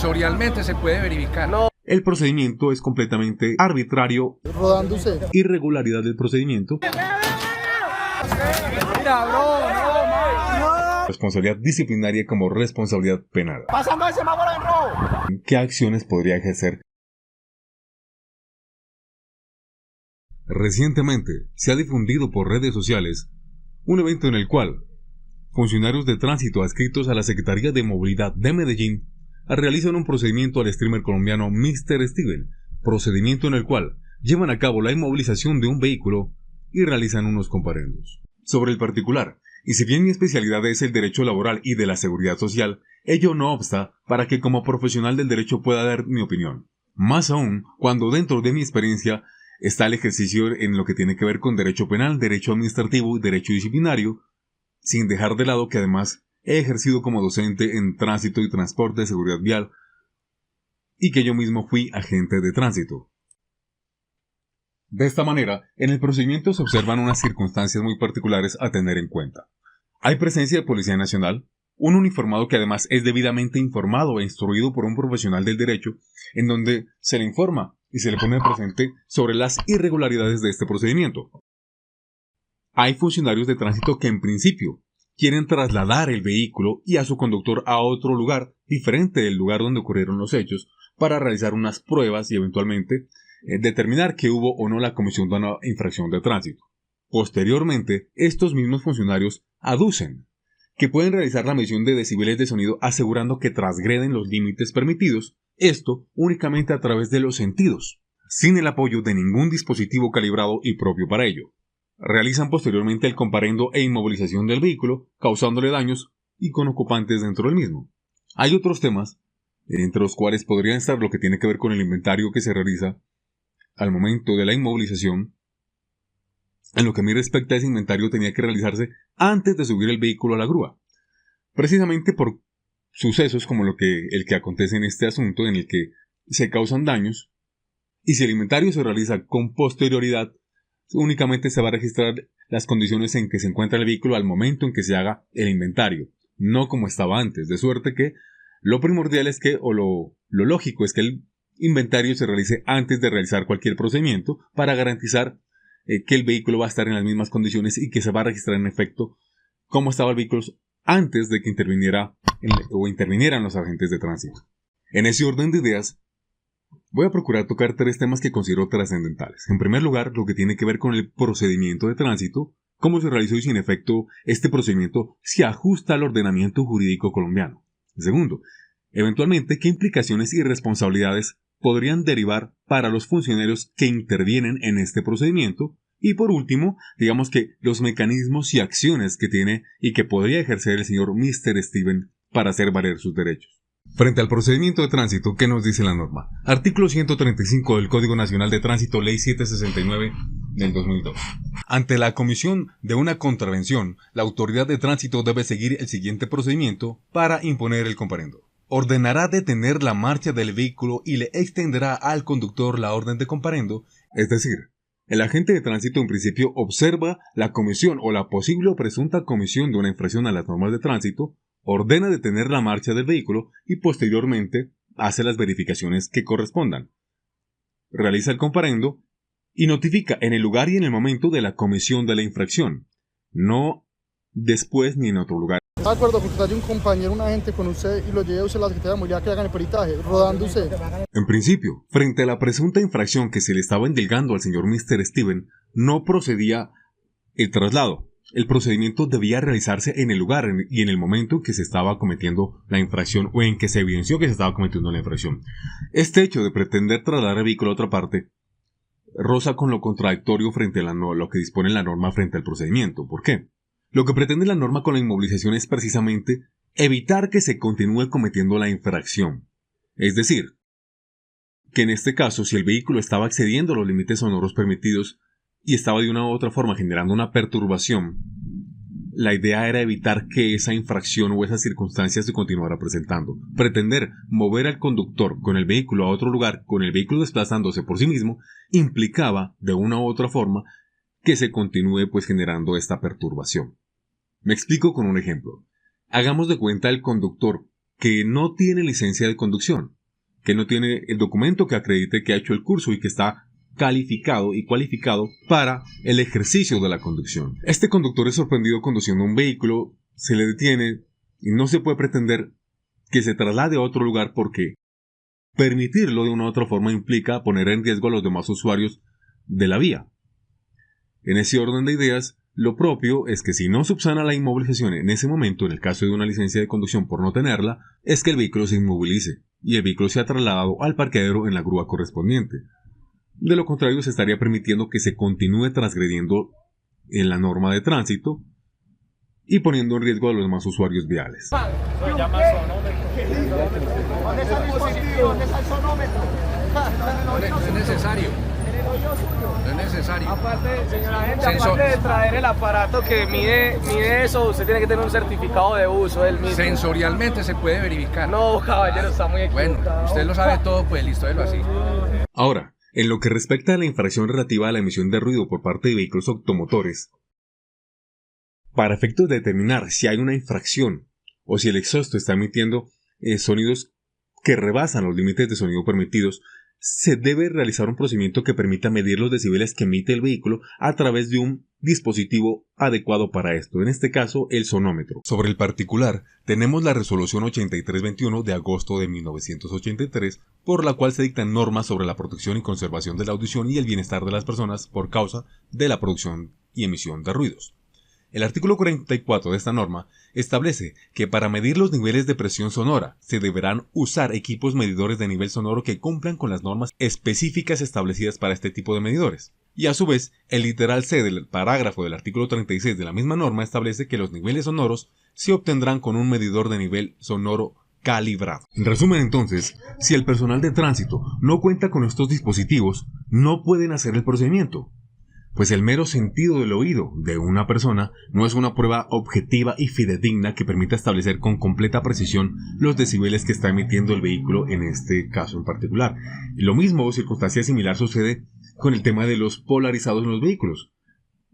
sensorialmente se puede verificar. No. El procedimiento es completamente arbitrario. Rodándose. Irregularidad del procedimiento. Mira, bro, no. Responsabilidad disciplinaria como responsabilidad penal. Pasando el semáforo en rojo. ¿Qué acciones podría ejercer? Recientemente se ha difundido por redes sociales un evento en el cual funcionarios de tránsito adscritos a la Secretaría de Movilidad de Medellín realizan un procedimiento al streamer colombiano Mr. Steven, procedimiento en el cual llevan a cabo la inmovilización de un vehículo y realizan unos comparendos. Sobre el particular, y si bien mi especialidad es el derecho laboral y de la seguridad social, ello no obsta para que como profesional del derecho pueda dar mi opinión. Más aún, cuando dentro de mi experiencia está el ejercicio en lo que tiene que ver con derecho penal, derecho administrativo y derecho disciplinario, sin dejar de lado que además he ejercido como docente en tránsito y transporte de seguridad vial y que yo mismo fui agente de tránsito. De esta manera, en el procedimiento se observan unas circunstancias muy particulares a tener en cuenta. Hay presencia de Policía Nacional, un uniformado que además es debidamente informado e instruido por un profesional del derecho, en donde se le informa y se le pone presente sobre las irregularidades de este procedimiento. Hay funcionarios de tránsito que en principio quieren trasladar el vehículo y a su conductor a otro lugar diferente del lugar donde ocurrieron los hechos para realizar unas pruebas y eventualmente determinar que hubo o no la comisión de una infracción de tránsito. Posteriormente, estos mismos funcionarios aducen que pueden realizar la medición de decibeles de sonido asegurando que transgreden los límites permitidos, esto únicamente a través de los sentidos, sin el apoyo de ningún dispositivo calibrado y propio para ello. Realizan posteriormente el comparendo e inmovilización del vehículo, causándole daños y con ocupantes dentro del mismo. Hay otros temas, entre los cuales podrían estar lo que tiene que ver con el inventario que se realiza al momento de la inmovilización. En lo que a mí respecta, ese inventario tenía que realizarse antes de subir el vehículo a la grúa, precisamente por sucesos como el que acontece en este asunto, en el que se causan daños, y si el inventario se realiza con posterioridad, únicamente se va a registrar las condiciones en que se encuentra el vehículo al momento en que se haga el inventario, no como estaba antes, de suerte que lo primordial es que, o lo lógico es que el inventario se realice antes de realizar cualquier procedimiento para garantizar que el vehículo va a estar en las mismas condiciones y que se va a registrar en efecto cómo estaba el vehículo antes de que intervinieran los agentes de tránsito. En ese orden de ideas, voy a procurar tocar 3 temas que considero trascendentales. En primer lugar, lo que tiene que ver con el procedimiento de tránsito, cómo se realizó y si en efecto este procedimiento se ajusta al ordenamiento jurídico colombiano. Segundo, eventualmente, qué implicaciones y responsabilidades podrían derivar para los funcionarios que intervienen en este procedimiento. Y por último, digamos que los mecanismos y acciones que tiene y que podría ejercer el señor Mr. Steven para hacer valer sus derechos. Frente al procedimiento de tránsito, ¿qué nos dice la norma? Artículo 135 del Código Nacional de Tránsito, Ley 769 del 2002. Ante la comisión de una contravención, la autoridad de tránsito debe seguir el siguiente procedimiento para imponer el comparendo. Ordenará detener la marcha del vehículo y le extenderá al conductor la orden de comparendo, es decir, el agente de tránsito en principio observa la comisión o la posible o presunta comisión de una infracción a las normas de tránsito, ordena detener la marcha del vehículo y posteriormente hace las verificaciones que correspondan. Realiza el comparendo y notifica en el lugar y en el momento de la comisión de la infracción, no después ni en otro lugar. ¿Está de acuerdo con que haya un compañero, un agente con usted y lo lleve usted a la Secretaría de Movilidad que hagan el peritaje, rodando usted? En principio, frente a la presunta infracción que se le estaba indilgando al señor Mr. Steven, no procedía el traslado. El procedimiento debía realizarse en el lugar y en el momento en que se estaba cometiendo la infracción o en que se evidenció que se estaba cometiendo la infracción. Este hecho de pretender trasladar el vehículo a otra parte roza con lo contradictorio frente a lo que dispone la norma frente al procedimiento. ¿Por qué? Lo que pretende la norma con la inmovilización es precisamente evitar que se continúe cometiendo la infracción. Es decir, que en este caso, si el vehículo estaba excediendo los límites sonoros permitidos y estaba de una u otra forma generando una perturbación, la idea era evitar que esa infracción o esa circunstancia se continuara presentando. Pretender mover al conductor con el vehículo a otro lugar, con el vehículo desplazándose por sí mismo, implicaba de una u otra forma que se continúe generando esta perturbación. Me explico con un ejemplo. Hagamos de cuenta el conductor que no tiene licencia de conducción, que no tiene el documento que acredite que ha hecho el curso y que está calificado y cualificado para el ejercicio de la conducción. Este conductor es sorprendido conduciendo un vehículo, se le detiene y no se puede pretender que se traslade a otro lugar porque permitirlo de una u otra forma implica poner en riesgo a los demás usuarios de la vía. En ese orden de ideas, lo propio es que si no subsana la inmovilización en ese momento, en el caso de una licencia de conducción por no tenerla, es que el vehículo se inmovilice y el vehículo sea trasladado al parqueadero en la grúa correspondiente. De lo contrario, se estaría permitiendo que se continúe transgrediendo en la norma de tránsito y poniendo en riesgo a los demás usuarios viales. ¿Dónde está el dispositivo? ¿Dónde está el sonómetro? No es necesario. No es necesario. Aparte, señora agente, aparte de traer el aparato que mide eso, usted tiene que tener un certificado de uso del mismo. Sensorialmente se puede verificar. No, caballero, está muy equivocado. Bueno, usted lo sabe todo, pues listo, déjelo así. Ahora, en lo que respecta a la infracción relativa a la emisión de ruido por parte de vehículos automotores, para efectos de determinar si hay una infracción o si el exhausto está emitiendo sonidos que rebasan los límites de sonido permitidos, se debe realizar un procedimiento que permita medir los decibeles que emite el vehículo a través de un dispositivo adecuado para esto, en este caso el sonómetro. Sobre el particular, tenemos la resolución 8321 de agosto de 1983, por la cual se dictan normas sobre la protección y conservación de la audición y el bienestar de las personas por causa de la producción y emisión de ruidos. El artículo 44 de esta norma establece que para medir los niveles de presión sonora se deberán usar equipos medidores de nivel sonoro que cumplan con las normas específicas establecidas para este tipo de medidores. Y a su vez, el literal C del parágrafo del artículo 36 de la misma norma establece que los niveles sonoros se obtendrán con un medidor de nivel sonoro calibrado. En resumen, entonces, si el personal de tránsito no cuenta con estos dispositivos, no pueden hacer el procedimiento, pues el mero sentido del oído de una persona no es una prueba objetiva y fidedigna que permita establecer con completa precisión los decibeles que está emitiendo el vehículo en este caso en particular. Lo mismo o circunstancia similar sucede con el tema de los polarizados en los vehículos.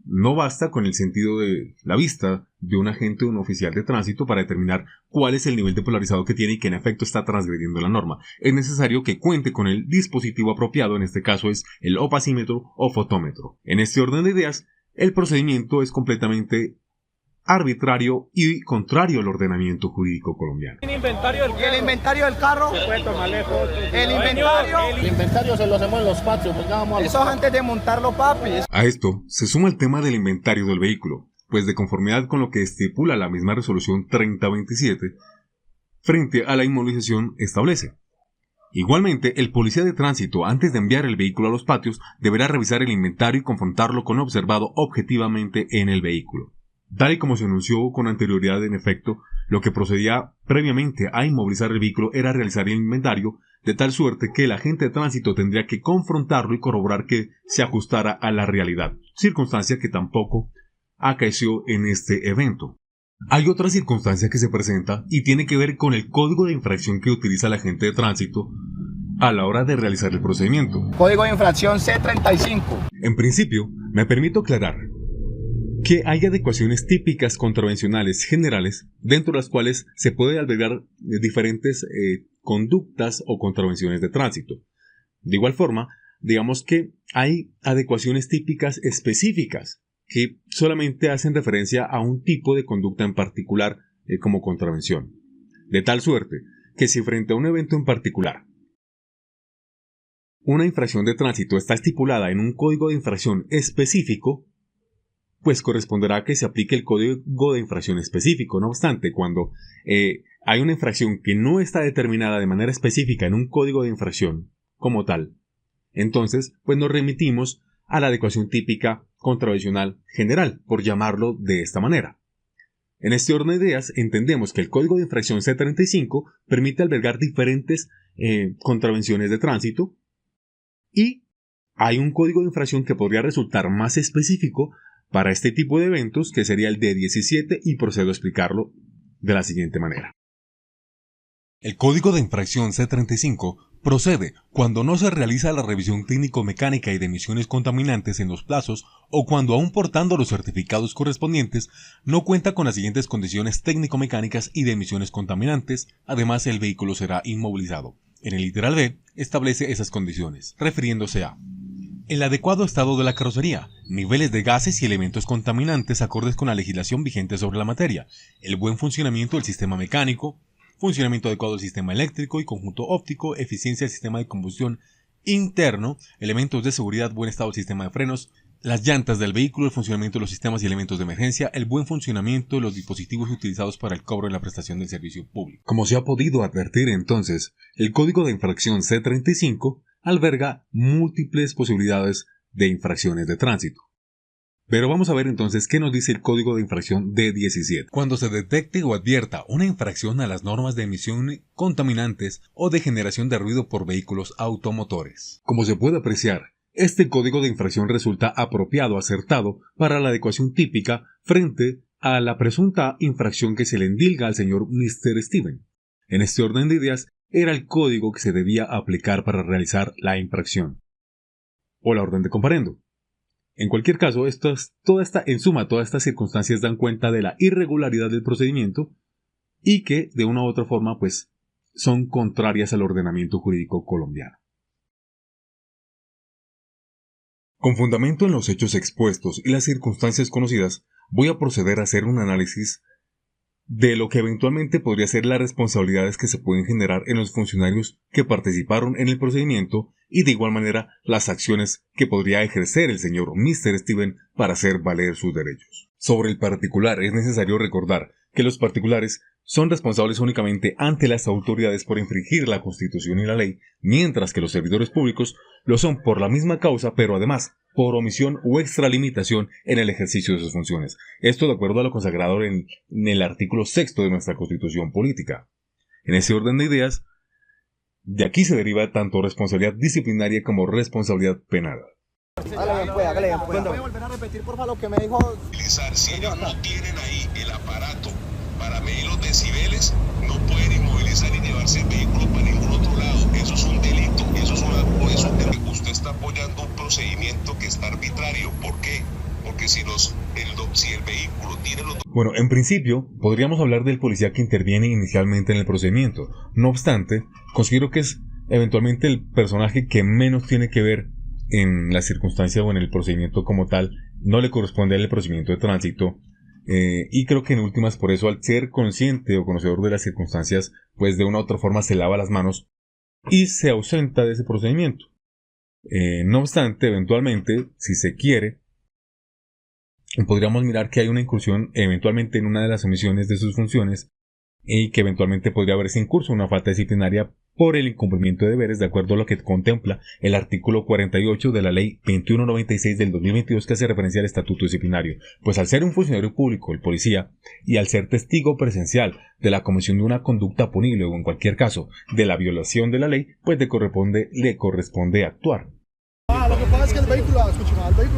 No basta con el sentido de la vista de un agente o un oficial de tránsito para determinar cuál es el nivel de polarizado que tiene y que en efecto está transgrediendo la norma. Es necesario que cuente con el dispositivo apropiado, en este caso es el opacímetro o fotómetro. En este orden de ideas, el procedimiento es completamente arbitrario y contrario al ordenamiento jurídico colombiano. ¿El inventario del carro? ¿Y el inventario del carro? Puede tomarle fotos. El inventario. El inventario se lo hacemos en los patios, pues ya vamos a... Eso es antes de montarlo, papi. A esto se suma el tema del inventario del vehículo, pues de conformidad con lo que estipula la misma resolución 3027, frente a la inmovilización establece. Igualmente, el policía de tránsito, antes de enviar el vehículo a los patios, deberá revisar el inventario y confrontarlo con lo observado objetivamente en el vehículo. Tal y como se anunció con anterioridad, en efecto, lo que procedía previamente a inmovilizar el vehículo era realizar el inventario, de tal suerte que el agente de tránsito tendría que confrontarlo y corroborar que se ajustara a la realidad, circunstancia que tampoco acaeció en este evento. Hay otra circunstancia que se presenta y tiene que ver con el código de infracción que utiliza el agente de tránsito a la hora de realizar el procedimiento. Código de infracción C35. En principio, me permito aclarar que hay adecuaciones típicas contravencionales generales dentro de las cuales se puede albergar diferentes conductas o contravenciones de tránsito. De igual forma, digamos que hay adecuaciones típicas específicas que solamente hacen referencia a un tipo de conducta en particular como contravención. De tal suerte que si frente a un evento en particular una infracción de tránsito está estipulada en un código de infracción específico, pues corresponderá a que se aplique el código de infracción específico. No obstante, cuando hay una infracción que no está determinada de manera específica en un código de infracción como tal, entonces pues nos remitimos a la adecuación típica contravencional general, por llamarlo de esta manera. En este orden de ideas, entendemos que el código de infracción C35 permite albergar diferentes contravenciones de tránsito y hay un código de infracción que podría resultar más específico para este tipo de eventos, que sería el D17, y procedo a explicarlo de la siguiente manera. El código de infracción C35 Procede cuando no se realiza la revisión técnico-mecánica y de emisiones contaminantes en los plazos o cuando aún portando los certificados correspondientes no cuenta con las siguientes condiciones técnico-mecánicas y de emisiones contaminantes, además el vehículo será inmovilizado. En el literal B establece esas condiciones, refiriéndose a el adecuado estado de la carrocería, niveles de gases y elementos contaminantes acordes con la legislación vigente sobre la materia, el buen funcionamiento del sistema mecánico, funcionamiento adecuado del sistema eléctrico y conjunto óptico, eficiencia del sistema de combustión interno, elementos de seguridad, buen estado del sistema de frenos, las llantas del vehículo, el funcionamiento de los sistemas y elementos de emergencia, el buen funcionamiento de los dispositivos utilizados para el cobro de la prestación del servicio público. Como se ha podido advertir entonces, el Código de Infracción C-35 alberga múltiples posibilidades de infracciones de tránsito. Pero vamos a ver entonces qué nos dice el Código de Infracción D-17. Cuando se detecte o advierta una infracción a las normas de emisión contaminantes o de generación de ruido por vehículos automotores. Como se puede apreciar, este Código de Infracción resulta apropiado, acertado para la adecuación típica frente a la presunta infracción que se le endilga al señor Mr. Steven. En este orden de ideas, era el código que se debía aplicar para realizar la infracción o la orden de comparendo. En cualquier caso, todas estas circunstancias dan cuenta de la irregularidad del procedimiento y que, de una u otra forma, pues, son contrarias al ordenamiento jurídico colombiano. Con fundamento en los hechos expuestos y las circunstancias conocidas, voy a proceder a hacer un análisis de lo que eventualmente podría ser las responsabilidades que se pueden generar en los funcionarios que participaron en el procedimiento y de igual manera las acciones que podría ejercer el señor Mr. Steven para hacer valer sus derechos. Sobre el particular es necesario recordar que los particulares son responsables únicamente ante las autoridades por infringir la Constitución y la ley, mientras que los servidores públicos lo son por la misma causa, pero además por omisión o extralimitación en el ejercicio de sus funciones. Esto de acuerdo a lo consagrado en el artículo 6 de nuestra Constitución Política. En ese orden de ideas, de aquí se deriva tanto responsabilidad disciplinaria como responsabilidad penal. Hágale bien, pues. ¿Puede volver a repetir, por favor, lo que me dijo? Si ellos no tienen ahí el aparato para medir los decibeles, no pueden inmovilizar y llevarse el vehículo para ningún otro lado. Eso es un delito, eso es usted está apoyando un procedimiento que está arbitrario. ¿Por qué? Porque si el vehículo tiene los... Bueno, en principio, podríamos hablar del policía que interviene inicialmente en el procedimiento. No obstante, considero que es eventualmente el personaje que menos tiene que ver en la circunstancia o en el procedimiento como tal. No le corresponde al procedimiento de tránsito. Y creo que en últimas, por eso, al ser consciente o conocedor de las circunstancias, pues de una u otra forma se lava las manos y se ausenta de ese procedimiento. No obstante, eventualmente, si se quiere, podríamos mirar que hay una incursión eventualmente en una de las omisiones de sus funciones y que eventualmente podría haberse incurso una falta disciplinaria por el incumplimiento de deberes de acuerdo a lo que contempla el artículo 48 de la Ley 2196 del 2022 que hace referencia al estatuto disciplinario. Pues al ser un funcionario público, el policía, y al ser testigo presencial de la comisión de una conducta punible o en cualquier caso de la violación de la ley, pues le corresponde actuar. Lo que pasa es que el vehículo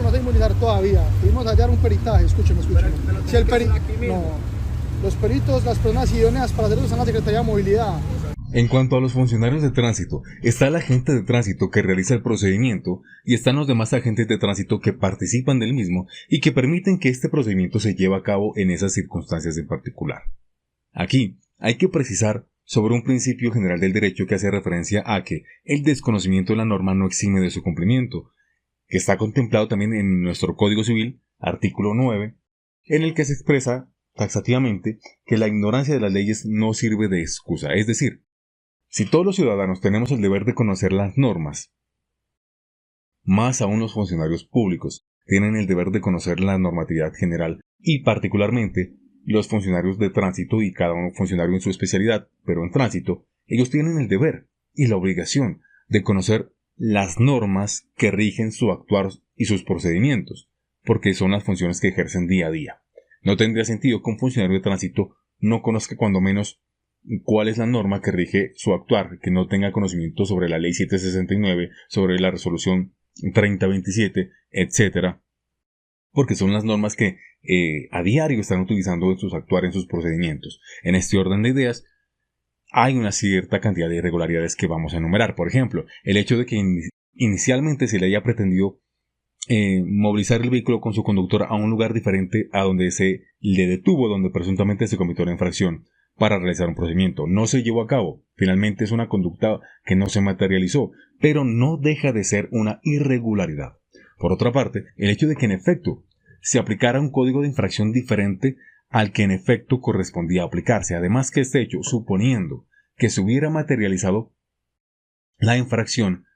no se inmunizar todavía. Tuvimos hallar un peritaje, escúcheme. Si los peritos, las personas idóneas para hacerlo están en la Secretaría de Movilidad. En cuanto a los funcionarios de tránsito, está el agente de tránsito que realiza el procedimiento y están los demás agentes de tránsito que participan del mismo y que permiten que este procedimiento se lleve a cabo en esas circunstancias en particular. Aquí hay que precisar sobre un principio general del derecho que hace referencia a que el desconocimiento de la norma no exime de su cumplimiento, que está contemplado también en nuestro Código Civil, artículo 9, en el que se expresa taxativamente que la ignorancia de las leyes no sirve de excusa, es decir, si todos los ciudadanos tenemos el deber de conocer las normas, más aún los funcionarios públicos tienen el deber de conocer la normatividad general y particularmente los funcionarios de tránsito y cada uno funcionario en su especialidad, pero en tránsito, ellos tienen el deber y la obligación de conocer las normas que rigen su actuar y sus procedimientos, porque son las funciones que ejercen día a día. No tendría sentido que un funcionario de tránsito no conozca cuando menos cuál es la norma que rige su actuar, que no tenga conocimiento sobre la ley 769, sobre la resolución 3027, etc. Porque son las normas que a diario están utilizando en sus actuar, en sus procedimientos. En este orden de ideas, hay una cierta cantidad de irregularidades que vamos a enumerar. Por ejemplo, el hecho de que inicialmente se le haya pretendido movilizar el vehículo con su conductor a un lugar diferente a donde se le detuvo, donde presuntamente se cometió la infracción para realizar un procedimiento. No se llevó a cabo. Finalmente es una conducta que no se materializó, pero no deja de ser una irregularidad. Por otra parte, el hecho de que en efecto se aplicara un código de infracción diferente al que en efecto correspondía aplicarse. Además que este hecho, suponiendo que se hubiera materializado la infracción,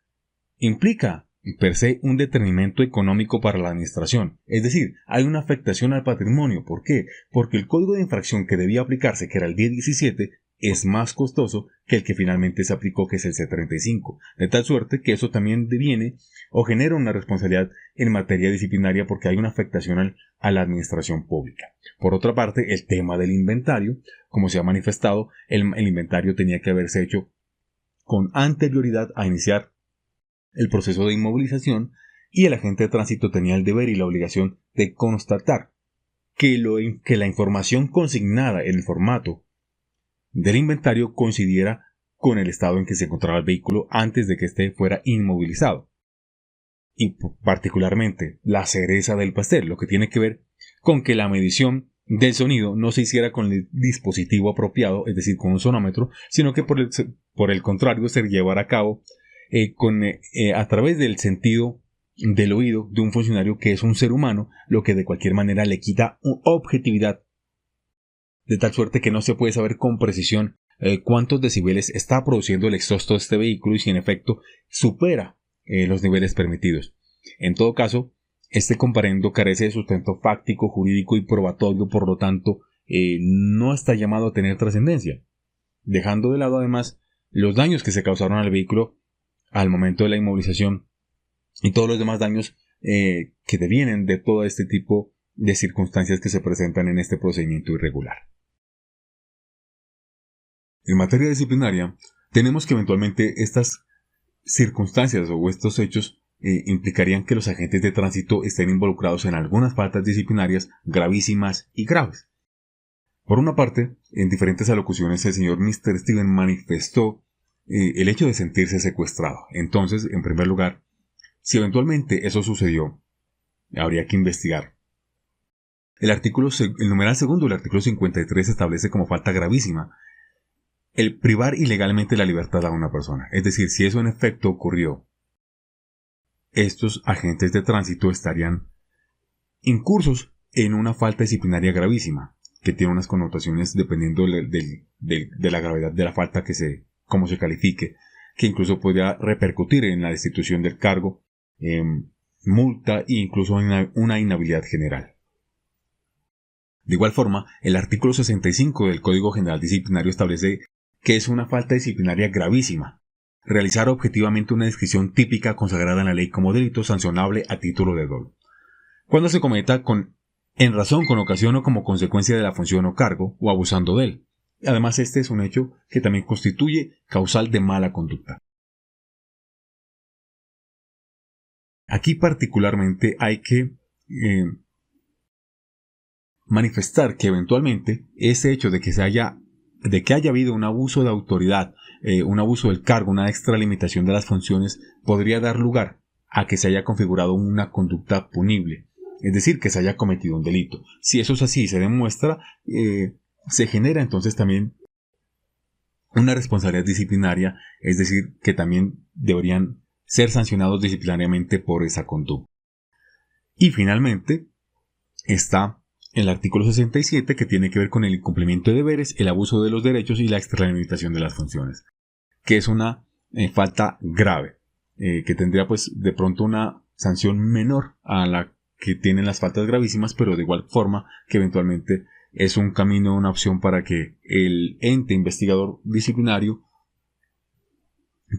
implica per se un detrimento económico para la administración. Es decir, hay una afectación al patrimonio. ¿Por qué? Porque el código de infracción que debía aplicarse, que era el 1017, es más costoso que el que finalmente se aplicó, que es el C35. De tal suerte que eso también deviene o genera una responsabilidad en materia disciplinaria porque hay una afectación a la administración pública. Por otra parte, el tema del inventario, como se ha manifestado, el inventario tenía que haberse hecho con anterioridad a iniciar el proceso de inmovilización y el agente de tránsito tenía el deber y la obligación de constatar que la información consignada en el formato del inventario coincidiera con el estado en que se encontraba el vehículo antes de que éste fuera inmovilizado. Y particularmente la cereza del pastel, lo que tiene que ver con que la medición del sonido no se hiciera con el dispositivo apropiado, es decir, con un sonómetro, sino que por el contrario se llevara a cabo a través del sentido del oído de un funcionario que es un ser humano, lo que de cualquier manera le quita objetividad, de tal suerte que no se puede saber con precisión cuántos decibeles está produciendo el exhausto de este vehículo y si en efecto supera los niveles permitidos. En todo caso, este comparendo carece de sustento fáctico, jurídico y probatorio, por lo tanto, no está llamado a tener trascendencia, dejando de lado además los daños que se causaron al vehículo al momento de la inmovilización y todos los demás daños que devienen de todo este tipo de circunstancias que se presentan en este procedimiento irregular. En materia disciplinaria, tenemos que eventualmente estas circunstancias o estos hechos implicarían que los agentes de tránsito estén involucrados en algunas faltas disciplinarias gravísimas y graves. Por una parte, en diferentes alocuciones el señor Mr. Steven manifestó el hecho de sentirse secuestrado. Entonces, en primer lugar, si eventualmente eso sucedió, habría que investigar. El numeral segundo del artículo 53 establece como falta gravísima el privar ilegalmente la libertad a una persona. Es decir, si eso en efecto ocurrió, estos agentes de tránsito estarían incursos en una falta disciplinaria gravísima, que tiene unas connotaciones dependiendo de la gravedad de la falta cómo se califique, que incluso podría repercutir en la destitución del cargo, multa e incluso una inhabilidad general. De igual forma, el artículo 65 del Código General Disciplinario establece que es una falta disciplinaria gravísima realizar objetivamente una descripción típica consagrada en la ley como delito sancionable a título de dolo, cuando se cometa en razón, con ocasión o como consecuencia de la función o cargo, o abusando de él. Además, este es un hecho que también constituye causal de mala conducta. Aquí particularmente hay que manifestar que eventualmente ese hecho de que haya habido un abuso de autoridad, un abuso del cargo, una extralimitación de las funciones, podría dar lugar a que se haya configurado una conducta punible, es decir, que se haya cometido un delito. Si eso es así y se demuestra, se genera entonces también una responsabilidad disciplinaria, es decir, que también deberían ser sancionados disciplinariamente por esa conducta. Y finalmente está el artículo 67, que tiene que ver con el incumplimiento de deberes, el abuso de los derechos y la extralimitación de las funciones, que es una falta grave, que tendría pues de pronto una sanción menor a la que tienen las faltas gravísimas, pero de igual forma que eventualmente es un camino, una opción para que el ente investigador disciplinario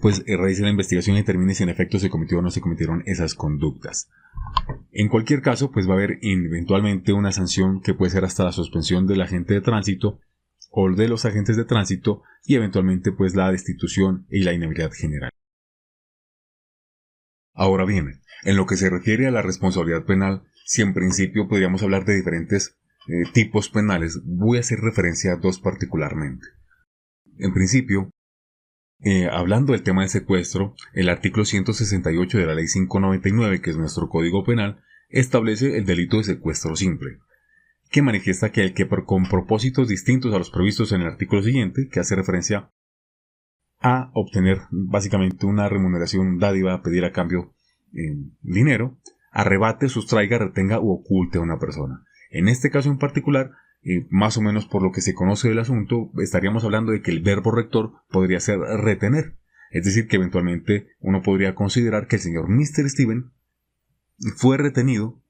pues realice la investigación y determine si en efecto se cometió o no se cometieron esas conductas. En cualquier caso, pues va a haber eventualmente una sanción que puede ser hasta la suspensión del agente de tránsito o de los agentes de tránsito y eventualmente pues la destitución y la inhabilidad general. Ahora bien, en lo que se refiere a la responsabilidad penal, si en principio podríamos hablar de diferentes tipos penales, voy a hacer referencia a dos particularmente. En principio, hablando del tema del secuestro, el artículo 168 de la Ley 599, que es nuestro Código Penal, establece el delito de secuestro simple, que manifiesta que el que con propósitos distintos a los previstos en el artículo siguiente, que hace referencia a obtener básicamente una remuneración, dádiva, a pedir a cambio dinero, arrebate, sustraiga, retenga u oculte a una persona. En este caso en particular, más o menos por lo que se conoce del asunto, estaríamos hablando de que el verbo rector podría ser retener. Es decir, que eventualmente uno podría considerar que el señor Mr. Steven fue retenido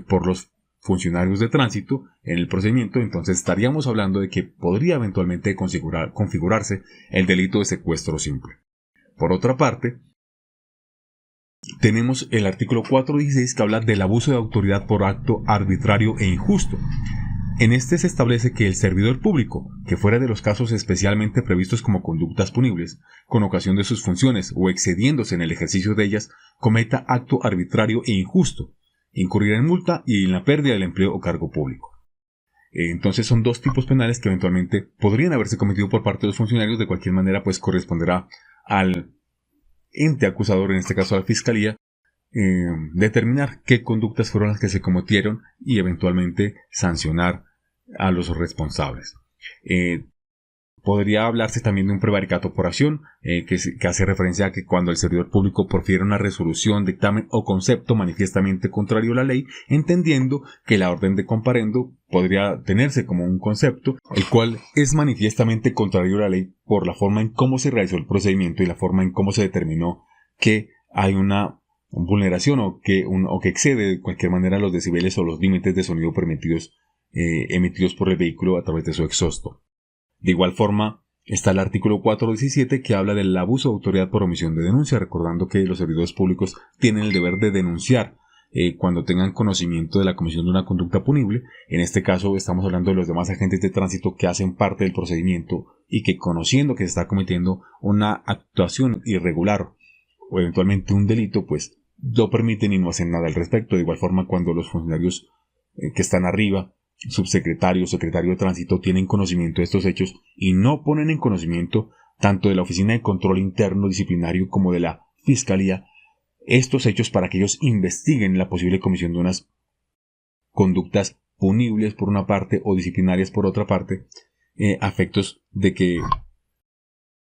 por los funcionarios de tránsito en el procedimiento. Entonces estaríamos hablando de que podría eventualmente configurarse el delito de secuestro simple. Por otra parte, tenemos el artículo 416 que habla del abuso de autoridad por acto arbitrario e injusto. En este se establece que el servidor público, que fuera de los casos especialmente previstos como conductas punibles, con ocasión de sus funciones o excediéndose en el ejercicio de ellas, cometa acto arbitrario e injusto, incurrirá en multa y en la pérdida del empleo o cargo público. Entonces son dos tipos penales que eventualmente podrían haberse cometido por parte de los funcionarios. De cualquier manera, pues corresponderá al ente acusador, en este caso a la Fiscalía, determinar qué conductas fueron las que se cometieron y eventualmente sancionar a los responsables. Podría hablarse también de un prevaricato por acción, que hace referencia a que cuando el servidor público profiere una resolución, dictamen o concepto manifiestamente contrario a la ley, entendiendo que la orden de comparendo podría tenerse como un concepto, el cual es manifiestamente contrario a la ley por la forma en cómo se realizó el procedimiento y la forma en cómo se determinó que hay una vulneración o que excede de cualquier manera los decibeles o los límites de sonido permitidos emitidos por el vehículo a través de su exhausto. De igual forma, está el artículo 417 que habla del abuso de autoridad por omisión de denuncia, recordando que los servidores públicos tienen el deber de denunciar cuando tengan conocimiento de la comisión de una conducta punible. En este caso estamos hablando de los demás agentes de tránsito que hacen parte del procedimiento y que, conociendo que se está cometiendo una actuación irregular o eventualmente un delito, pues lo permiten y no hacen nada al respecto. De igual forma, cuando los funcionarios que están arriba, subsecretario, secretario de tránsito, tienen conocimiento de estos hechos y no ponen en conocimiento tanto de la Oficina de Control Interno Disciplinario como de la Fiscalía estos hechos para que ellos investiguen la posible comisión de unas conductas punibles por una parte o disciplinarias por otra parte, a efectos de que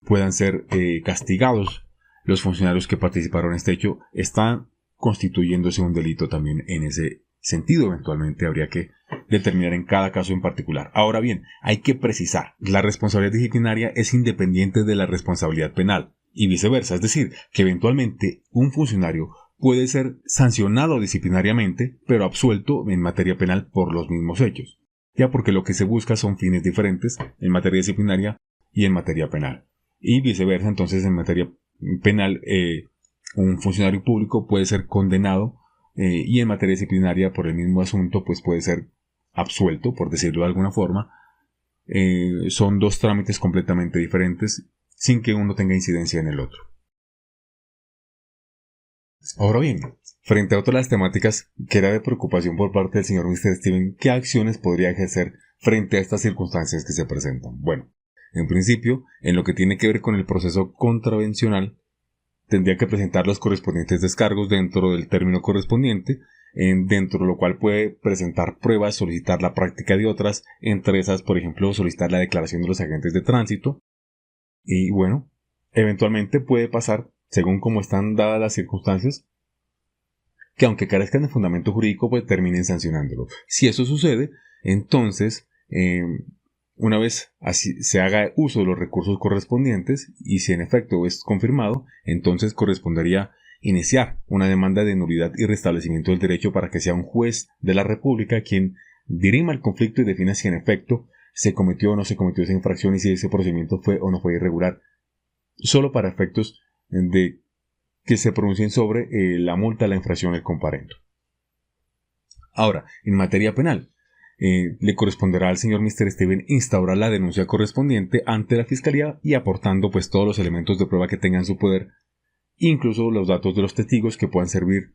puedan ser castigados los funcionarios que participaron en este hecho, están constituyéndose un delito también en ese sentido. Eventualmente habría que determinar en cada caso en particular. Ahora bien, hay que precisar, la responsabilidad disciplinaria es independiente de la responsabilidad penal y viceversa, es decir, que eventualmente un funcionario puede ser sancionado disciplinariamente, pero absuelto en materia penal por los mismos hechos, ya porque lo que se busca son fines diferentes en materia disciplinaria y en materia penal. Y viceversa, entonces en materia penal, un funcionario público puede ser condenado y en materia disciplinaria por el mismo asunto pues puede ser absuelto, por decirlo de alguna forma. Son dos trámites completamente diferentes sin que uno tenga incidencia en el otro. Ahora bien, frente a otras las temáticas que era de preocupación por parte del señor Mr. Steven, ¿qué acciones podría ejercer frente a estas circunstancias que se presentan? Bueno, en principio, en lo que tiene que ver con el proceso contravencional, tendría que presentar los correspondientes descargos dentro del término correspondiente, dentro de lo cual puede presentar pruebas, solicitar la práctica de otras, entre esas, por ejemplo, solicitar la declaración de los agentes de tránsito. Y bueno, eventualmente puede pasar, según como están dadas las circunstancias, que aunque carezcan de fundamento jurídico, pues terminen sancionándolo. Si eso sucede, entonces, una vez así se haga uso de los recursos correspondientes y si en efecto es confirmado, entonces correspondería iniciar una demanda de nulidad y restablecimiento del derecho para que sea un juez de la República quien dirima el conflicto y defina si en efecto se cometió o no se cometió esa infracción y si ese procedimiento fue o no fue irregular, solo para efectos de que se pronuncien sobre la multa, la infracción, el comparendo. Ahora, en materia penal, le corresponderá al señor Mr. Steven instaurar la denuncia correspondiente ante la Fiscalía y aportando pues todos los elementos de prueba que tenga en su poder, incluso los datos de los testigos que puedan servir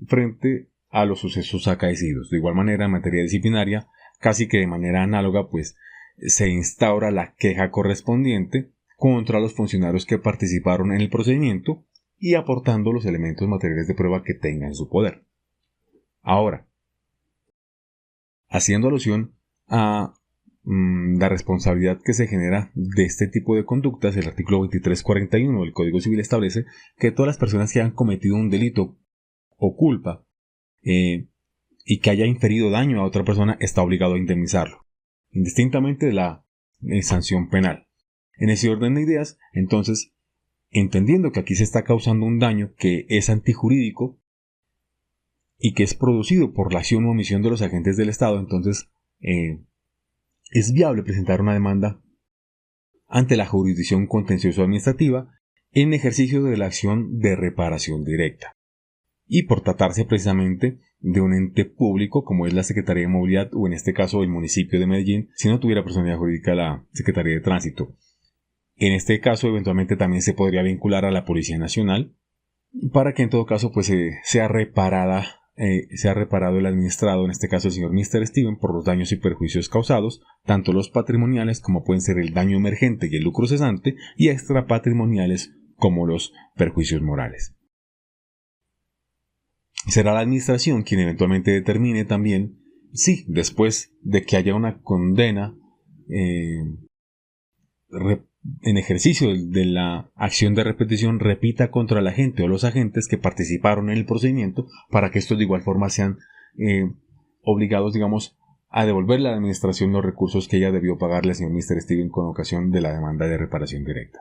frente a los sucesos acaecidos. De igual manera, en materia disciplinaria, casi que de manera análoga, pues se instaura la queja correspondiente contra los funcionarios que participaron en el procedimiento y aportando los elementos materiales de prueba que tenga en su poder. Ahora, haciendo alusión a la responsabilidad que se genera de este tipo de conductas, el artículo 2341 del Código Civil establece que todas las personas que han cometido un delito o culpa y que haya inferido daño a otra persona está obligado a indemnizarlo, indistintamente de la sanción penal. En ese orden de ideas, entonces, entendiendo que aquí se está causando un daño que es antijurídico y que es producido por la acción o omisión de los agentes del Estado, entonces es viable presentar una demanda ante la jurisdicción contencioso administrativa en ejercicio de la acción de reparación directa. Y por tratarse precisamente de un ente público como es la Secretaría de Movilidad o en este caso el municipio de Medellín, si no tuviera personalidad jurídica la Secretaría de Tránsito. En este caso eventualmente también se podría vincular a la Policía Nacional para que en todo caso pues sea reparado el administrado, en este caso el señor Mr. Steven, por los daños y perjuicios causados, tanto los patrimoniales como pueden ser el daño emergente y el lucro cesante, y extrapatrimoniales como los perjuicios morales. Será la administración quien eventualmente determine también si después de que haya una condena en ejercicio de la acción de repetición repita contra el agente o los agentes que participaron en el procedimiento, para que estos de igual forma sean obligados, digamos, a devolverle a la administración los recursos que ella debió pagarle al señor Mr. Steven con ocasión de la demanda de reparación directa.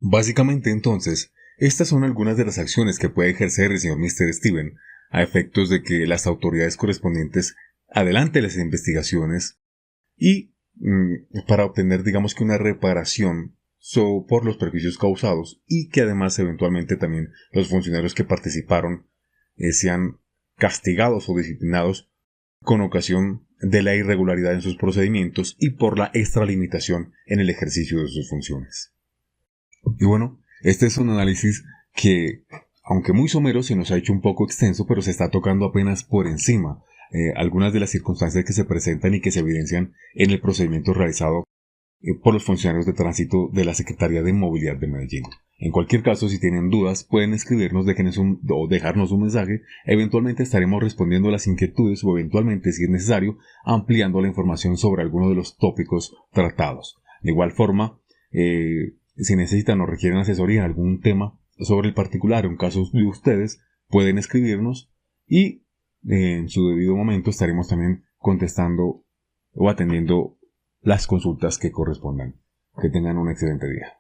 Básicamente, entonces, estas son algunas de las acciones que puede ejercer el señor Mr. Steven a efectos de que las autoridades correspondientes adelanten las investigaciones y para obtener, digamos, que una reparación por los perjuicios causados, y que además eventualmente también los funcionarios que participaron sean castigados o disciplinados con ocasión de la irregularidad en sus procedimientos y por la extralimitación en el ejercicio de sus funciones. Y bueno, este es un análisis que, aunque muy somero, se nos ha hecho un poco extenso, pero se está tocando apenas por encima algunas de las circunstancias que se presentan y que se evidencian en el procedimiento realizado por los funcionarios de tránsito de la Secretaría de Movilidad de Medellín. En cualquier caso, si tienen dudas, pueden escribirnos, o dejarnos un mensaje. Eventualmente estaremos respondiendo a las inquietudes o eventualmente, si es necesario, ampliando la información sobre alguno de los tópicos tratados. De igual forma, si necesitan o requieren asesoría en algún tema sobre el particular o en caso de ustedes, pueden escribirnos y en su debido momento estaremos también contestando o atendiendo las consultas que correspondan. Que tengan un excelente día.